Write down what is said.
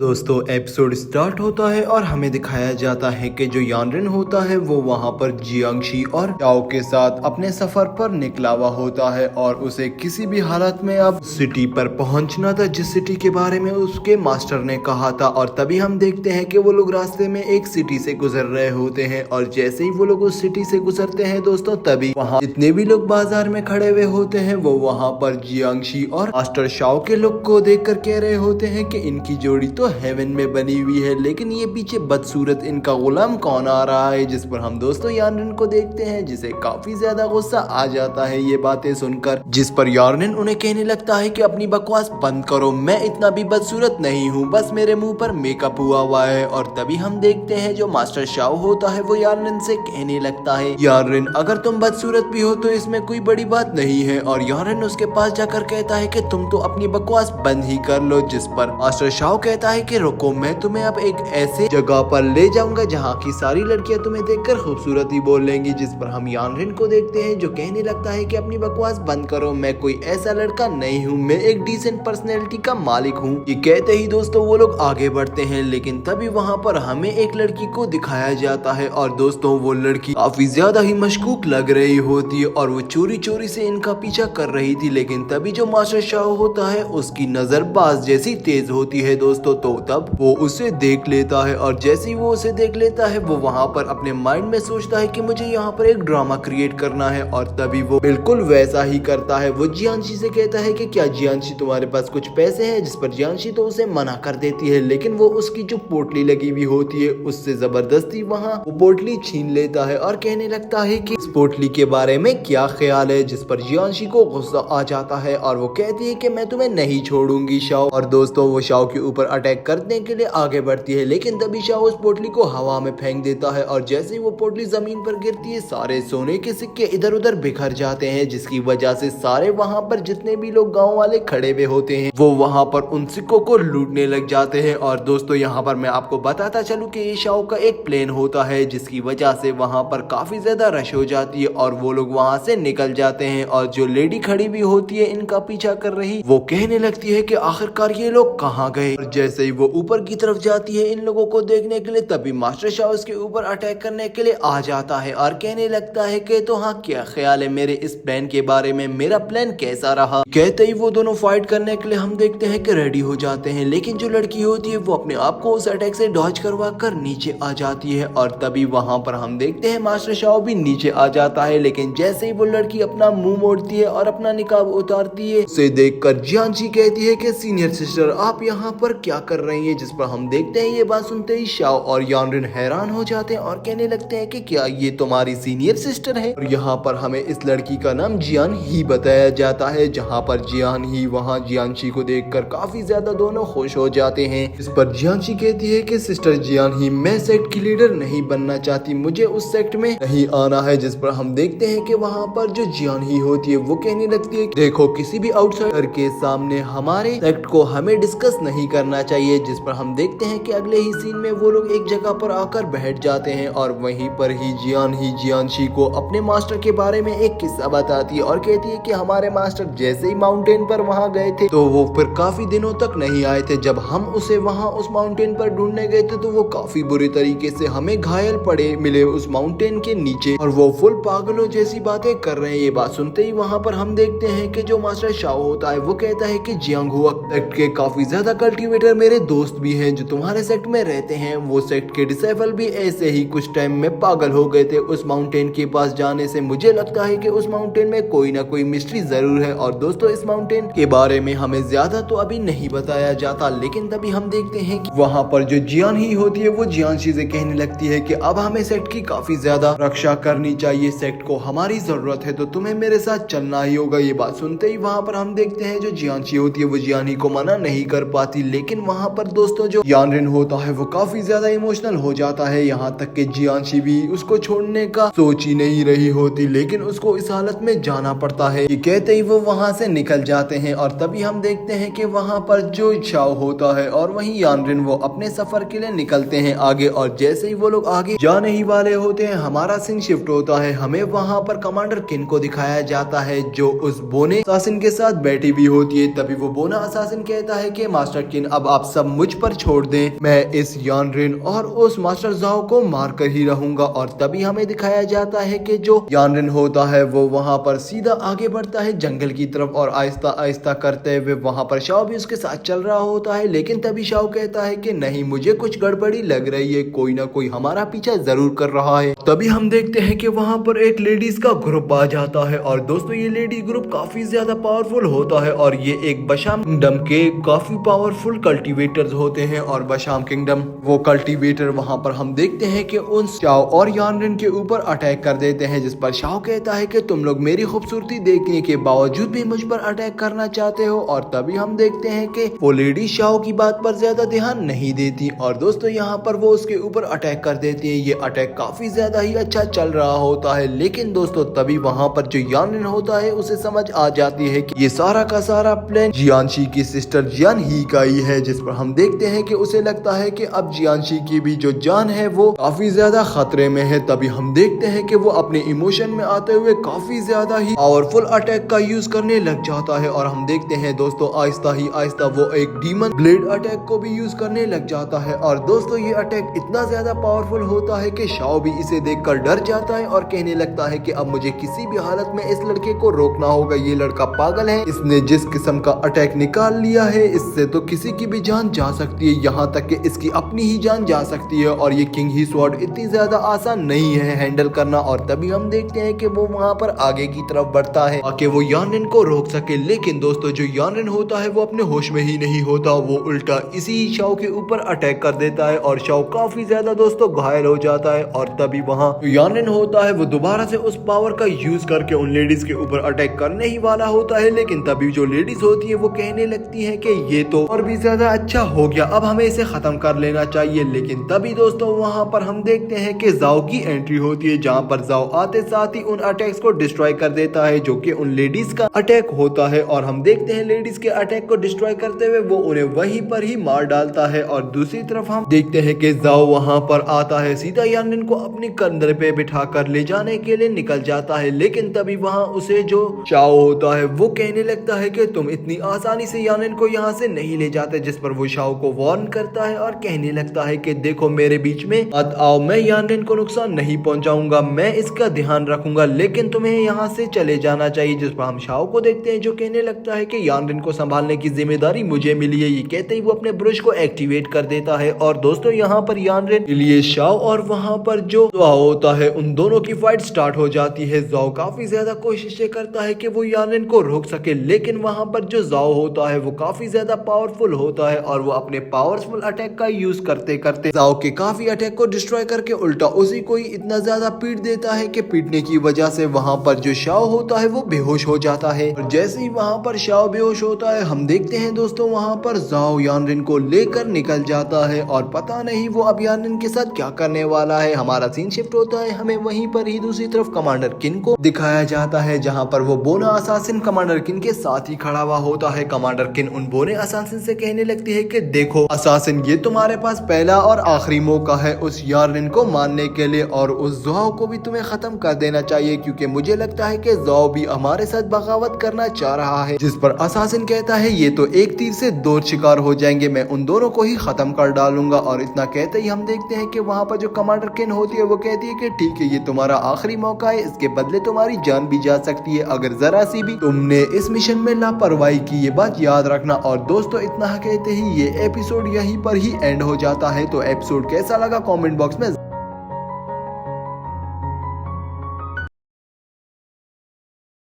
दोस्तों episode start होता है और हमें दिखाया जाता है कि जो यानरिन होता है वो वहाँ पर जियांगशी और चाओ के साथ अपने सफर पर निकला हुआ होता है और उसे किसी भी हालत में अब सिटी पर पहुंचना था जिस सिटी के बारे में उसके मास्टर ने कहा था। और तभी हम देखते हैं कि वो लोग रास्ते में एक सिटी से गुजर रहे होते हैं और जैसे ही वो लोग उस सिटी से गुजरते हैं दोस्तों तभी वहाँ जितने भी लोग बाजार में खड़े हुए होते हैं वो वहाँ पर जियांगशी और मास्टर शाओ के लुक को देख कर कह रहे होते हैं कि इनकी जोड़ी तो हेवन में बनी हुई है, लेकिन ये पीछे बदसूरत इनका गुलाम कौन आ रहा है। जिस पर हम दोस्तों यानरिन को देखते हैं जिसे काफी ज्यादा गुस्सा आ जाता है ये बातें सुनकर, जिस पर यानरिन उन्हें कहने लगता है कि अपनी बकवास बंद करो, मैं इतना भी बदसूरत नहीं हूँ, बस मेरे मुंह पर मेकअप हुआ है। और तभी हम देखते हैं जो मास्टर शाओ होता है वो यानरिन से कहने लगता है यानरिन अगर तुम बदसूरत भी हो तो इसमें कोई बड़ी बात नहीं है। और यानरिन उसके पास जाकर कहता है कि तुम तो अपनी बकवास बंद ही कर लो। जिस पर मास्टर शाओ कहता है कि रुको, मैं तुम्हें अब एक ऐसे जगह पर ले जाऊंगा जहाँ की सारी लड़कियां तुम्हें देखकर खूबसूरती बोल लेंगी। जिस पर हम यानरिन को देखते हैं जो कहने लगता है कि अपनी बकवास बंद करो, मैं कोई ऐसा लड़का नहीं हूँ, मैं एक डिसेंट पर्सनैलिटी का मालिक हूँ। ये कहते ही दोस्तों वो लोग आगे बढ़ते हैं, लेकिन तभी वहाँ पर हमें एक लड़की को दिखाया जाता है और दोस्तों वो लड़की काफी ज्यादा ही मशकूक लग रही होती है और वो चोरी चोरी से इनका पीछा कर रही थी। लेकिन तभी जो मास्टर शाओ होता है उसकी नजर बाज जैसी तेज होती है दोस्तों, तो तब वो उसे देख लेता है और जैसे ही वो उसे देख लेता है वो वहाँ पर अपने माइंड में सोचता है कि मुझे यहाँ पर एक ड्रामा क्रिएट करना है। और तभी वो बिल्कुल वैसा ही करता है। वो जियांशी से कहता है कि क्या जियांशी तुम्हारे पास कुछ पैसे हैं, जिस पर जियांशी तो उसे मना कर देती है, लेकिन वो उसकी जो पोटली लगी हुई होती है उससे जबरदस्ती वहाँ वो पोटली छीन लेता है और कहने लगता है कि इस पोटली के बारे में क्या ख्याल है। जिस पर जियांशी को गुस्सा आ जाता है और वो कहती है कि मैं तुम्हें नहीं छोड़ूंगी शाओ। और दोस्तों वो शाओ के ऊपर अटैक करने के लिए आगे बढ़ती है, लेकिन तभी शाओ उस पोटली को हवा में फेंक देता है और जैसे ही वो पोटली जमीन पर गिरती है सारे सोने के सिक्के इधर उधर बिखर जाते हैं, जिसकी वजह से सारे वहाँ पर जितने भी लोग गाँव वाले खड़े हुए होते हैं वो वहाँ पर उन सिक्कों को लूटने लग जाते हैं। और दोस्तों यहाँ पर मैं आपको बताता चलूँ कि ये शाओ का एक प्लेन होता है जिसकी वजह से वहाँ पर काफी ज्यादा रश हो जाती है और वो लोग वहाँ से निकल जाते हैं। और जो लेडी खड़ी भी होती है इनका पीछा कर रही वो कहने लगती है कि आखिरकार ये लोग कहाँ गए। और जैसे ही वो ऊपर की तरफ जाती है इन लोगों को देखने के लिए तभी मास्टर शाओ उसके ऊपर अटैक करने के लिए आ जाता है और कहने लगता है कि तो हाँ क्या ख्याल है मेरे इस प्लान के बारे में, मेरा प्लान कैसा रहा। कहते ही वो दोनों फाइट करने के लिए हम देखते हैं कि रेडी हो जाते हैं, लेकिन जो लड़की होती है वो अपने आप को उस अटैक से डॉज करवा कर नीचे आ जाती है। और तभी वहाँ पर हम देखते हैं मास्टर शाओ भी नीचे आ जाता है, लेकिन जैसे ही वो लड़की अपना मुंह मोड़ती है और अपना निकाब उतारती है उसे देखकर जियांशी कहती है कि सीनियर सिस्टर आप यहाँ पर क्या कर रही है। जिस पर हम देखते हैं ये बात सुनते ही शाओ और यानरिन हैरान हो जाते हैं और कहने लगते हैं कि क्या ये तुम्हारी सीनियर सिस्टर है। और यहाँ पर हमें इस लड़की का नाम जियान ही बताया जाता है, जहाँ पर जियान ही वहाँ जियांशी को देखकर काफी ज्यादा दोनों खुश हो जाते हैं। इस पर जियांशी कहती है कि सिस्टर जियान ही मैं सेक्ट की लीडर नहीं बनना चाहती, मुझे उस सेक्ट में नहीं आना है। जिस पर हम देखते हैं कि वहाँ पर जो जियान ही होती है वो कहने लगती है देखो किसी भी आउटसाइडर के सामने हमारे सेक्ट को हमें डिस्कस नहीं करना चाहिए। जिस पर हम देखते हैं कि अगले ही सीन में वो लोग एक जगह पर आकर बैठ जाते हैं और वहीं पर ही जियांशी को अपने मास्टर के बारे में एक किस्सा बताती है और कहती है कि हमारे मास्टर जैसे ही माउंटेन पर वहाँ गए थे तो वो फिर काफी दिनों तक नहीं आए थे। जब हम उसे वहाँ उस माउंटेन पर ढूंढने गए थे तो वो काफी बुरी तरीके से हमें घायल पड़े मिले उस माउंटेन के नीचे और वो फुल पागलों जैसी बातें कर रहे हैं। ये बात सुनते ही वहाँ पर हम देखते हैं कि जो मास्टर शाओ होता है वो कहता है कि जियांगहुआ सेक्ट के काफी ज्यादा कल्टीवेटर मेरे दोस्त भी हैं जो तुम्हारे सेक्ट में रहते हैं, वो सेक्ट के डिसेबल भी ऐसे ही कुछ टाइम में पागल हो गए थे उस माउंटेन के पास जाने से। मुझे लगता है कि उस माउंटेन में कोई ना कोई मिस्ट्री जरूर है। और दोस्तों इस माउंटेन के बारे में हमें ज्यादा तो अभी नहीं बताया जाता, लेकिन तभी हम देखते हैं कि वहाँ पर जो जियान ही होती है वो जियांशी से कहने लगती है कि अब हमें सेक्ट की काफी ज्यादा रक्षा करनी चाहिए, सेक्ट को हमारी जरूरत है तो तुम्हें मेरे साथ चलना ही होगा। ये बात सुनते ही वहाँ पर हम देखते हैं जो जियांशी होती है वो जियानी को मना नहीं कर पाती, लेकिन वहाँ पर दोस्तों जो यानरिन होता है वो काफी ज्यादा इमोशनल हो जाता है, यहाँ तक कि जियांशी भी उसको छोड़ने का सोच ही नहीं रही होती, लेकिन उसको इस हालत में जाना पड़ता है। ये कहते ही वो वहाँ से निकल जाते हैं और तभी हम देखते हैं कि वहाँ पर जो शाओ होता है और वहीं यानरिन वो अपने सफर के लिए निकलते हैं आगे। और जैसे ही वो लोग आगे जाने ही वाले होते हैं हमारा सीन शिफ्ट होता है, हमें वहाँ पर कमांडर किन को दिखाया जाता है जो उस बोने असासिन के साथ बैठी हुई होती है। तभी वो बोना असासिन कहता है कि मास्टर किन अब आप सब मुझ पर छोड़ दें, मैं इस यानरिन और उस मास्टर जाओ को मार कर ही रहूंगा। और तभी हमें दिखाया जाता है कि जो यानरिन होता है वो वहाँ पर सीधा आगे बढ़ता है जंगल की तरफ और आहिस्ता आहिस्ता करते हुए वहाँ पर शाओ भी उसके साथ चल रहा होता है। लेकिन तभी शाओ कहता है कि नहीं, मुझे कुछ गड़बड़ी लग रही है, कोई ना कोई हमारा पीछा जरूर कर रहा है। तभी हम देखते हैं कि वहाँ पर एक लेडीज का ग्रुप आ जाता है और दोस्तों ये लेडीज ग्रुप काफी ज्यादा पावरफुल होता है और ये एक बशाम किंगडम के काफी पावरफुल कल्टीवेटर्स होते हैं। और बशाम किंगडम वो कल्टीवेटर वहाँ पर हम देखते हैं कि उन शाओ और यानरिन के ऊपर अटैक कर देते हैं, जिस पर शाओ कहता है कि तुम लोग मेरी खूबसूरती देखने के बावजूद भी मुझ पर अटैक करना चाहते हो। और तभी हम देखते हैं कि वो लेडी शाओ की बात पर ज्यादा ध्यान नहीं देती और दोस्तों यहाँ पर वो उसके ऊपर अटैक कर देती है। ये अटैक काफी ज्यादा ही अच्छा चल रहा होता है। लेकिन दोस्तों तभी वहाँ पर जो यानरिन होता है उसे समझ आ जाती है कि ये सारा का सारा प्लान जियांशी की सिस्टर जियान ही का ही है, जिस पर हम देखते हैं कि उसे लगता है कि अब जियांशी की भी जो जान है वो काफी ज्यादा खतरे में है। तभी हम देखते हैं कि वो अपने इमोशन में आते हुए काफी ज्यादा ही पावरफुल अटैक का यूज करने लग जाता है। और हम देखते हैं दोस्तों आहिस्ता ही आहिस्ता वो एक डीमन ब्लेड अटैक को भी यूज करने लग जाता है। और दोस्तों ये अटैक इतना ज्यादा पावरफुल होता है कि शाओ भी इसे देखकर डर जाता है और कहने लगता है कि अब मुझे किसी भी हालत में इस लड़के को रोकना होगा, ये लड़का पागल है, इसने जिस किस्म का अटैक निकाल लिया है इससे तो किसी की भी जान जा सकती है, यहाँ तक कि इसकी अपनी ही जान जा सकती है। और ये किंग ही स्वॉर्ड इतनी ज्यादा आसान नहीं है हैंडल करना। और तभी हम देखते हैं कि वो वहाँ पर आगे की तरफ बढ़ता है ताकि वो यानरिन को रोक सके। लेकिन दोस्तों जो यानरिन होता है वो अपने होश में ही नहीं होता, वो उल्टा इसी शाओ के ऊपर अटैक कर देता है और शाओ काफी ज्यादा दोस्तों घायल हो जाता है। और तभी वहाँ यानरिन होता है वो दोबारा से उस पावर का यूज करके उन लेडीज के ऊपर अटैक करने ही वाला होता है। लेकिन तभी जो लेडीज होती है वो कहने लगती है कि ये तो और भी ज्यादा अच्छा हो गया, अब हमें इसे खत्म कर लेना चाहिए। लेकिन तभी दोस्तों वहाँ पर हम देखते हैं कि जाओ की एंट्री होती है, जहाँ पर जाओ आते साथ ही उन अटैक्स को डिस्ट्रॉय कर देता है जो कि उन लेडीज का अटैक होता है। और हम देखते हैं लेडीज के अटैक को डिस्ट्रॉय करते हुए वो उन्हें वहीं पर ही मार डालता है। और दूसरी तरफ हम देखते हैं कि जाओ वहाँ पर आता है, सीधा यानरिन को अपने कंधे पे बिठा कर ले जाने के लिए निकल जाता है। लेकिन तभी वहाँ उसे जो शाओ होता है वो कहने लगता है कि तुम इतनी आसानी से यानरिन को यहाँ से नहीं ले जाते, जिस पर वो शाओ को वार्न करता है और कहने लगता है कि देखो मेरे बीच में मत आओ, मैं यानरिन को नुकसान नहीं पहुंचाऊंगा, मैं इसका ध्यान रखूंगा, लेकिन तुम्हें यहाँ से चले जाना चाहिए। जिस पर हम शाओ को देखते हैं जो कहने लगता है कि यानरिन को संभालने की जिम्मेदारी मुझे मिली है। ये कहते ही वो अपने ब्रुश को एक्टिवेट कर देता है। और दोस्तों यहाँ पर यानरिन के लिए शाओ और वहाँ पर जो जाओ होता है उन दोनों की फाइट स्टार्ट हो जाती है। जाओ काफी ज्यादा कोशिशें करता है कि वो यानरिन को रोक सके, लेकिन वहाँ पर जो जाओ होता है वो काफी ज्यादा पावरफुल होता है और वो अपने पावरफुल अटैक का यूज करते करते जाओ के काफी अटैक को डिस्ट्रॉय करके उल्टा उसी को ही इतना ज्यादा पीट देता है कि पीटने की वजह से वहाँ पर जो शाओ होता है वो बेहोश हो जाता है। और जैसे ही वहाँ पर शाओ बेहोश होता है हम देखते हैं दोस्तों वहाँ पर जाओ यानरिन को लेकर निकल जाता है और पता नहीं वो अब यानरिन के साथ क्या करने वाला है। हमारा सीन शिफ्ट होता है, हमें वहीं पर ही दूसरी तरफ कमांडर किन को दिखाया जाता है, जहाँ पर वो बोना असासिन कमांडर किन के साथ ही खड़ा हुआ होता है। कमांडर किन उन बोने असासिन से कहने लगती है कि देखो असासिन, ये तुम्हारे पास पहला और आखिरी मौका है उस यानरिन को मारने के लिए और उस जाओ को भी तुम्हें खत्म कर देना चाहिए, क्योंकि मुझे लगता है कि जाओ भी हमारे साथ बगावत करना चाह रहा है। जिस पर असासिन कहता है ये तो एक तीर से दो शिकार हो जाएंगे, मैं उन दोनों को ही खत्म कर डालूंगा। और इतना कहते ही हम देखते हैं कि वहाँ पर जो कमांडर किन होती है वो कहती है कि ठीक है ये तुम्हारा आखिरी मौका है, इसके बदले तुम्हारी जान भी जा सकती है अगर जरा सी भी तुमने इस मिशन में लापरवाही की, ये बात याद रखना। और दोस्तों इतना कहते ही ये एपिसोड यहीं पर ही एंड हो जाता है। तो एपिसोड कैसा लगा कमेंट बॉक्स में